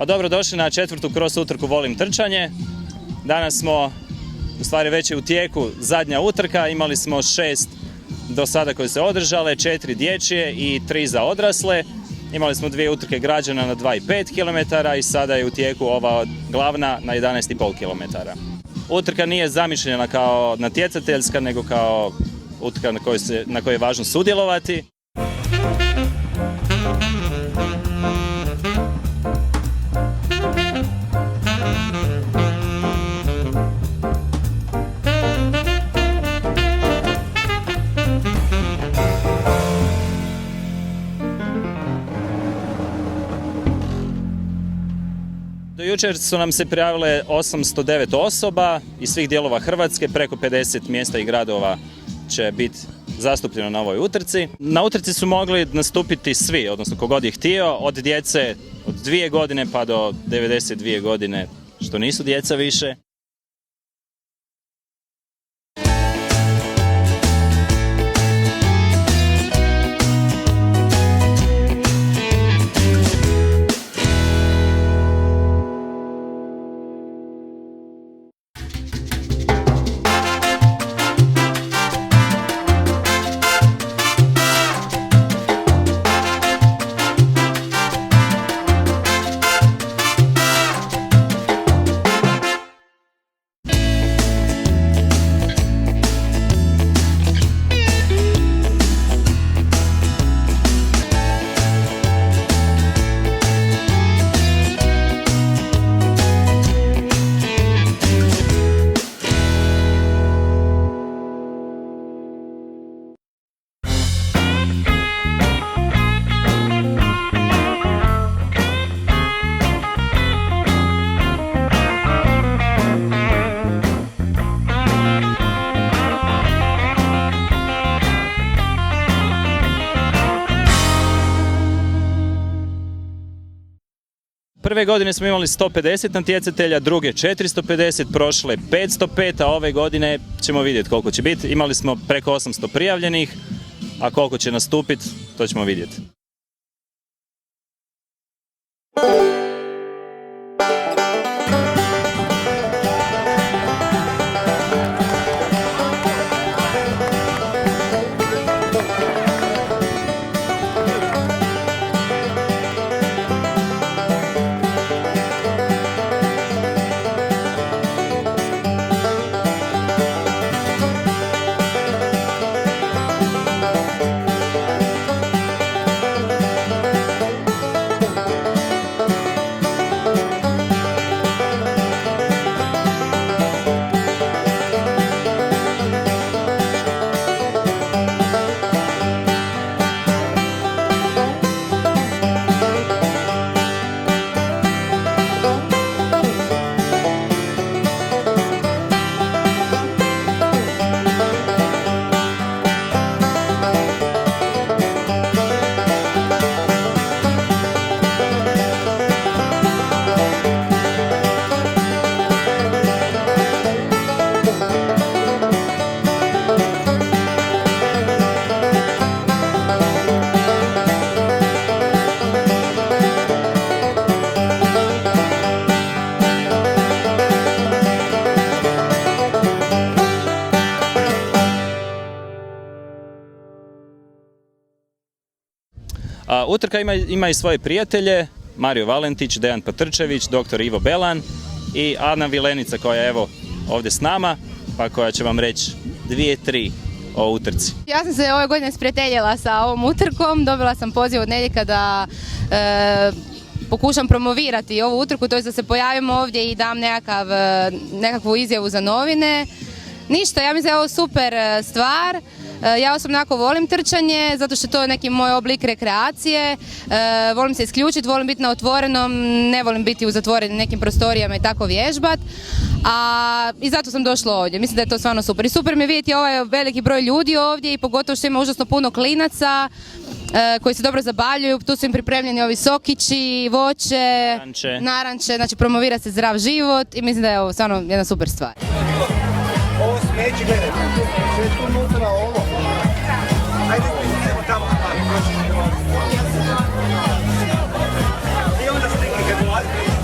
Dobrodošli na 4. cross utrku Volim trčanje. Danas smo, u stvari već je u tijeku zadnja utrka, imali smo 6 do sada koje se održale, 4 dječje i 3 za odrasle. Imali smo 2 utrke građana na 2,5 km i sada je u tijeku ova glavna na 11,5 km. Utrka nije zamišljena kao natjecateljska, nego kao utrka na kojoj je važno sudjelovati. Do jučer su nam se prijavile 809 osoba iz svih dijelova Hrvatske, preko 50 mjesta i gradova će biti zastupljeno na ovoj utrci. Na utrci su mogli nastupiti svi, odnosno kogod je htio, od djece od 2 godine pa do 92 godine, što nisu djeca više. Prve godine smo imali 150 natjecatelja, druge 450, prošle 505, a ove godine ćemo vidjeti koliko će biti. Imali smo preko 800 prijavljenih, a koliko će nastupiti, to ćemo vidjeti. Utrka ima i svoje prijatelje, Mario Valentić, Dejan Patrčević, dr. Ivo Belan i Ana Vilenica koja je evo ovdje s nama, pa koja će vam reći 2-3 o utrci. Ja sam se ove godine sprijateljila sa ovom utrkom, dobila sam poziv od Neljika da pokušam promovirati ovu utrku, to je da se pojavim ovdje i dam nekakvu izjavu za novine. Ništa, ja mislim da je ovo super stvar. Ja osobno jako volim trčanje, zato što to je neki moj oblik rekreacije. Volim se isključiti, volim biti na otvorenom, ne volim biti u zatvorenim nekim prostorijama i tako vježbat. I zato sam došla ovdje. Mislim da je to stvarno super. I super mi je vidjeti ovaj veliki broj ljudi ovdje i pogotovo što ima užasno puno klinaca koji se dobro zabavljaju. Tu su im pripremljeni ovi sokići, voće, naranče, znači promovira se zdrav život i mislim da je ovo stvarno jedna super stvar. Ovo smeće, gledajte, sve tu unutra ovo. Ajde, idemo tamo, proći. I onda slike kad ulazite.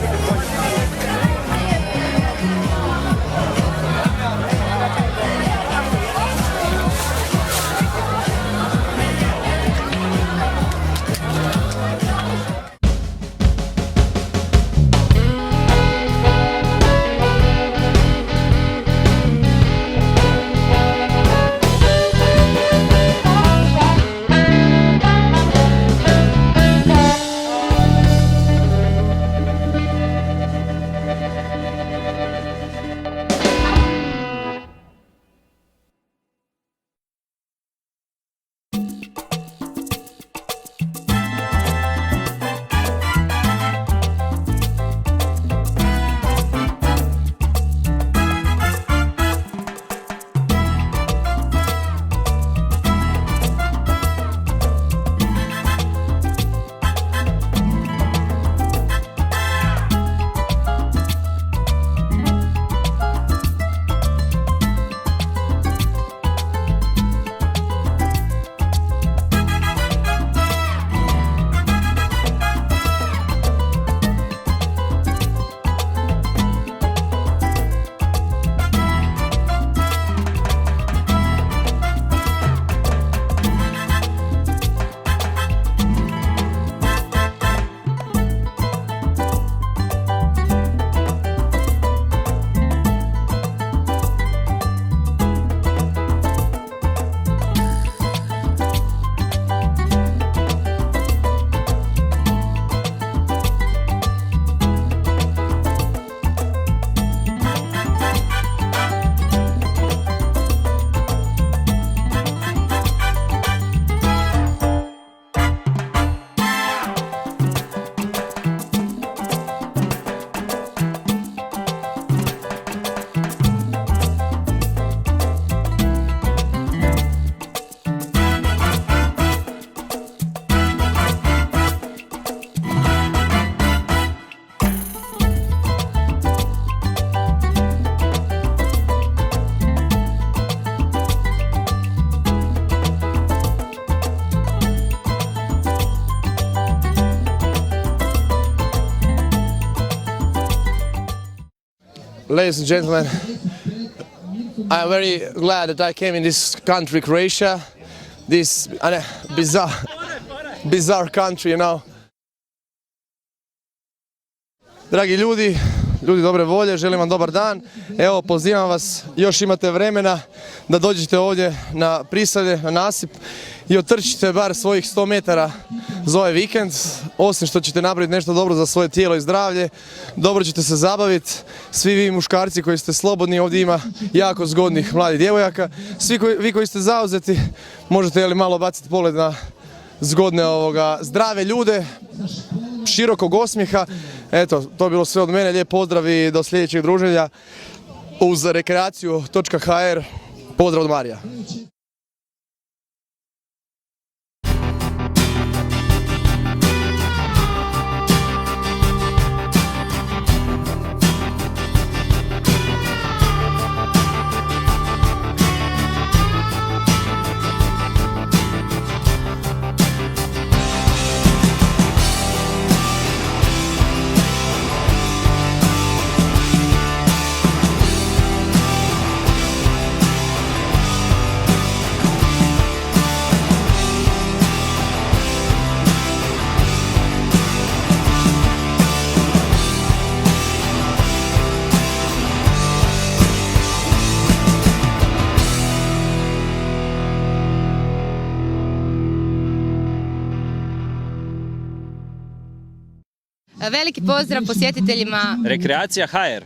ladies and gentlemen, I'm very glad that I came in this country, Croatia, this bizarre country, you know. Dragi ljudi dobre volje, želim vam dobar dan. Evo, pozivam vas, još imate vremena da dođete ovdje na Prisavlje, na nasip i otrčite bar svojih 100 metara za ovaj vikend. Osim što ćete napraviti nešto dobro za svoje tijelo i zdravlje, dobro ćete se zabaviti. Svi vi muškarci koji ste slobodni, ovdje ima jako zgodnih mladih djevojaka. Svi vi koji ste zauzeti, možete malo baciti pogled na zgodne zdrave ljude, širokog osmijeha. Eto, to je bilo sve od mene, lijep pozdrav i do sljedećeg druženja uz rekreaciju.hr. Pozdrav od Marija. Veliki pozdrav posjetiteljima Rekreacija HR.